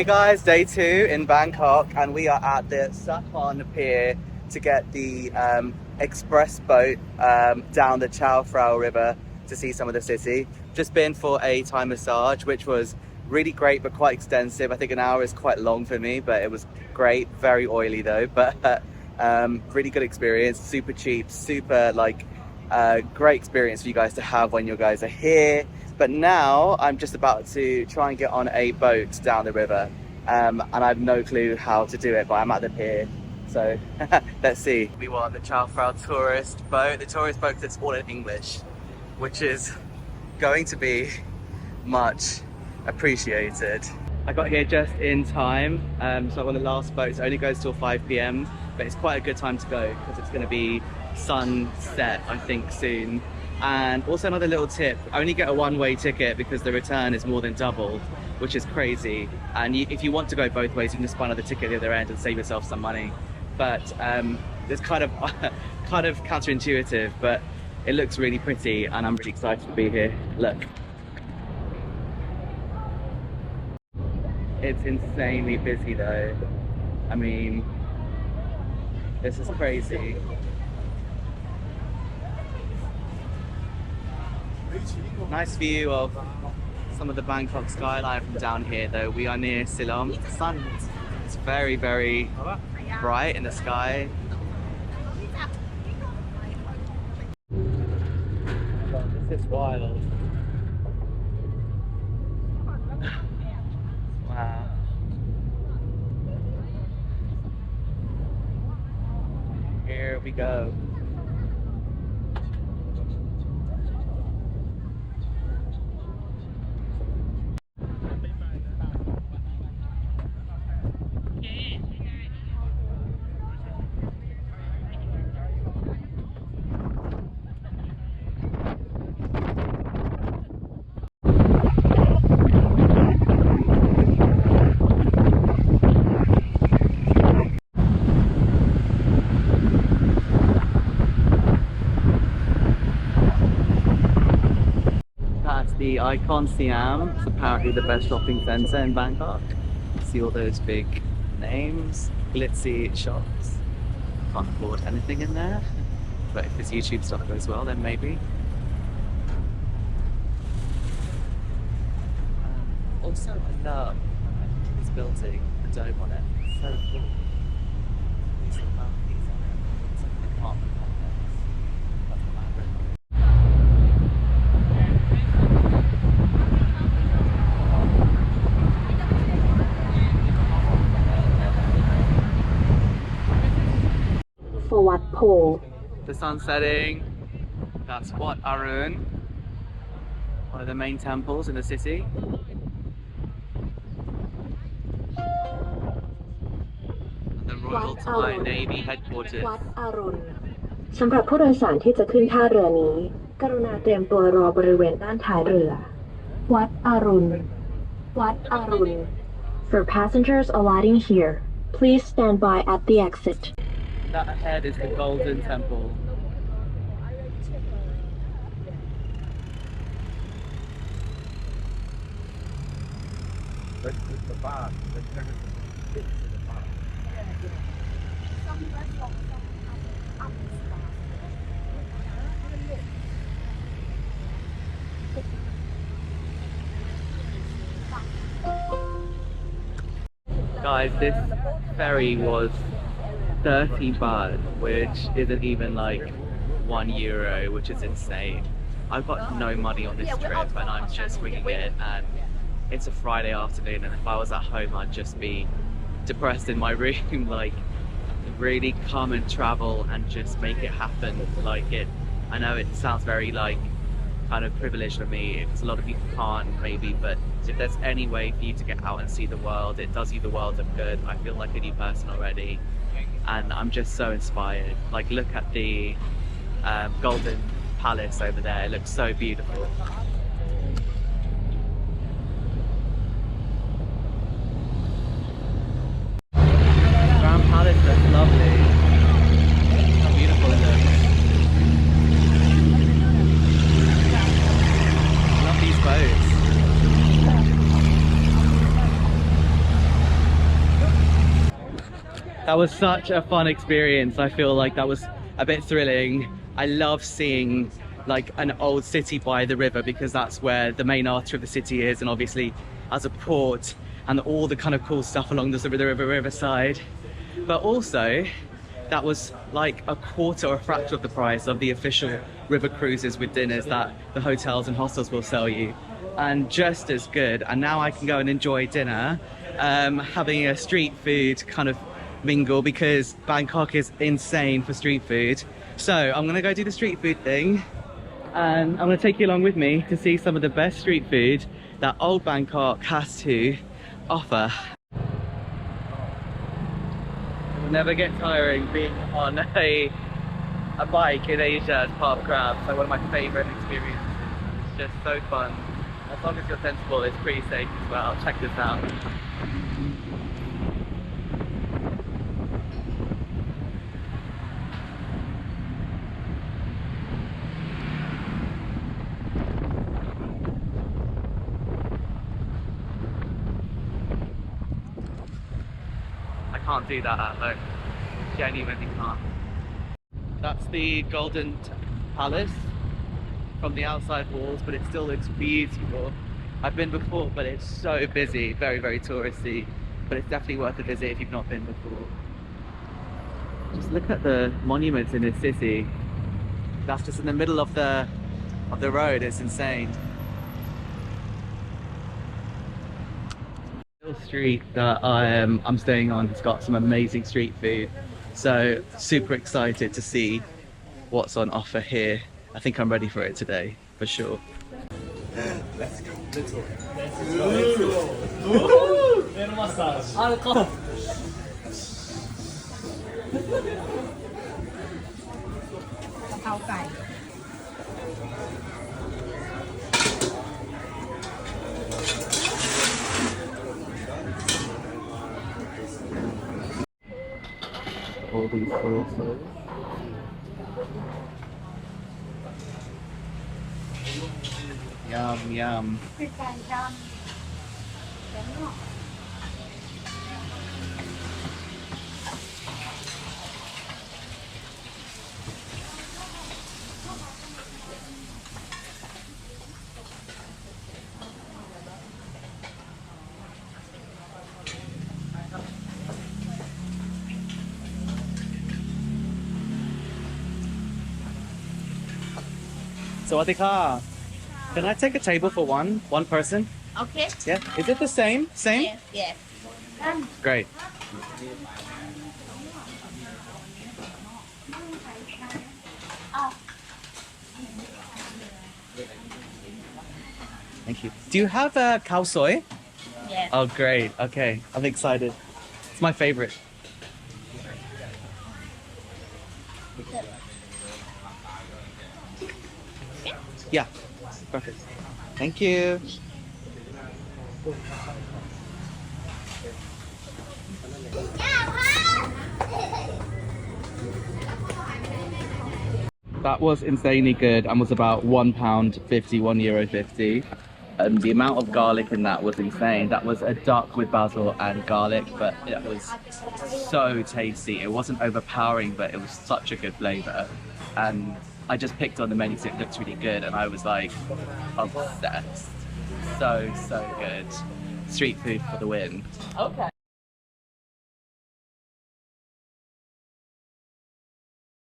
Hey guys, day 2 in Bangkok, and we are at the Sathon Pier to get the express boat down the Chao Phraya River to see some of the city. Just been for a Thai massage, which was really great but quite extensive. I think an hour is quite long for me, but it was great. Very oily though, but really good experience. Super cheap, super great experience for you guys to have when you guys are here. But now I'm just about to try and get on a boat down the river, and I have no clue how to do it, but I'm at the pier, so let's see. We want the Chao Phraya tourist boat, that's all in English, which is going to be much appreciated. I got here just in time, so I'm on the last boat. It only goes till 5 p.m, but it's quite a good time to go because it's going to be sunset, I think, soon. And also another little tip, only get a one-way ticket because the return is more than double, which is crazy. And if you want to go both ways, you can just buy another ticket at the other end and save yourself some money. But it's kind of counterintuitive, but it looks really pretty and I'm really excited to be here. Look. It's insanely busy though. I mean, this is crazy. Nice view of some of the Bangkok skyline from down here though. We are near Silom. The sun is very, very bright in the sky. This is wild. Wow. Here we go. The Icon Siam. It's apparently the best shopping centre in Bangkok. See all those big names, glitzy shops. Can't afford anything in there, but if this YouTube stuff goes well, then maybe. Also, I love this building, the dome on it. It's so cool. These little balconies on it. It's like an apartment complex. That's what I really like. The sun's setting. That's Wat Arun, one of the main temples in the city. And the Royal Thai Navy headquarters. วัดอรุณ สำหรับผู้โดยสารที่จะขึ้นท่าเรือนี้กรุณาเตรียมตัวรอบริเวณด้านท้ายเรือ วัดอรุณ วัดอรุณ For passengers alighting here, please stand by at the exit. That ahead is the Golden Temple. Guys, this ferry was 30 baht, which isn't even like €1, which is insane. I've got no money on this trip and I'm just winging it, and it's a Friday afternoon, and if I was at home I'd just be depressed in my room. Like, really come and travel and just make it happen. Like, it, I know it sounds very like kind of privileged of me because a lot of people can't maybe, but if there's any way for you to get out and see the world, it does you the world of good. I feel like a new person already. And I'm just so inspired. Like, look at the Golden Palace over there. It looks so beautiful. Grand Palace looks lovely. How beautiful it looks. I love these boats. That was such a fun experience. I feel like that was a bit thrilling. I love seeing like an old city by the river because that's where the main artery of the city is, and obviously as a port and all the kind of cool stuff along the riverside. But also that was like a quarter or a fraction of the price of the official river cruises with dinners that the hotels and hostels will sell you, and just as good. And now I can go and enjoy dinner, having a street food kind of mingle because Bangkok is insane for street food. So I'm gonna go do the street food thing, and I'm gonna take you along with me to see some of the best street food that old Bangkok has to offer. Never get tiring being on a bike in Asia as part of Crab. So one of my favourite experiences. It's just so fun. As long as you're sensible, it's pretty safe as well. Check this out. I can't do that at home. Genuinely can't. That's the Golden Palace from the outside walls, but it still looks beautiful. I've been before, but it's so busy, very, very touristy. But it's definitely worth a visit if you've not been before. Just look at the monuments in this city. That's just in the middle of the road. It's insane. Street that I'm staying on has got some amazing street food, so super excited to see what's on offer here. I think I'm ready for it today for sure. Let's go. All these sauces. Yum, yum. Sawadika. Can I take a table for one person? Okay. Yeah. Is it the same? Same? Yes. Yes. Great. Thank you. Do you have khao soy? Yes. Oh, great. Okay. I'm excited. It's my favorite. Yeah, perfect. Thank you. That was insanely good and was about £1.50, €1.50. The amount of garlic in that was insane. That was a duck with basil and garlic, but it was so tasty. It wasn't overpowering, but it was such a good flavour. And I just picked on the menu so it looked really good, and I was like obsessed. So good. Street food for the win. Okay.